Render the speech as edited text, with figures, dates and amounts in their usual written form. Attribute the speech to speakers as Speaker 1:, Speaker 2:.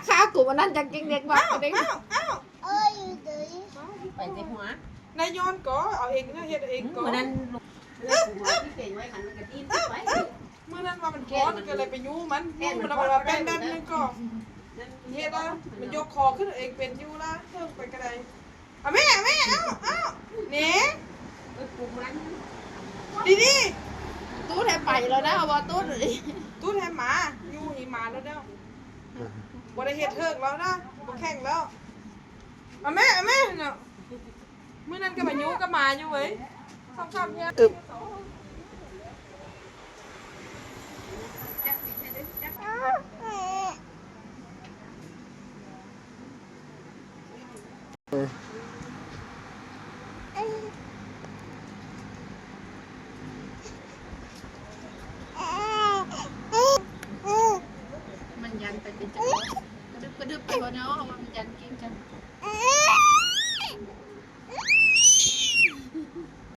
Speaker 1: ข้ากูมันนั่นจังจริงเด็กบ้าเด็ก
Speaker 2: ไปในหัวน
Speaker 3: ายย้อนก็เอาเองนะเฮ็ดเองก็
Speaker 2: เมื่อนั้นที่เก่งไว้ขันมันกระติ้นไว้
Speaker 3: เมื่อนั้นว่ามันก้อนก็เลยไปยูมันมันเอามาเป็นดันนึงก็เฮ็ดนะมันยกคอขึ้นเองเป็นยูละเพิ่มไปก็ได้เอาแม่เน่ดี
Speaker 1: ตู้แทบไปแล้วนะเอาบอตู้เลย
Speaker 3: ตู้แทนหมายูหีหมาแล้วเด้อบ่ได้เฮ็ดเถิกแล้วนะบ่แข่งแล้วเอาแม่เนาะเมื่อนั้นก็มายูก็มาอยู่เว้ยซ้ำๆเนี่ย
Speaker 1: มันยันไปเป็นจังกระดึบไปบนเนาะมันยันกินจัง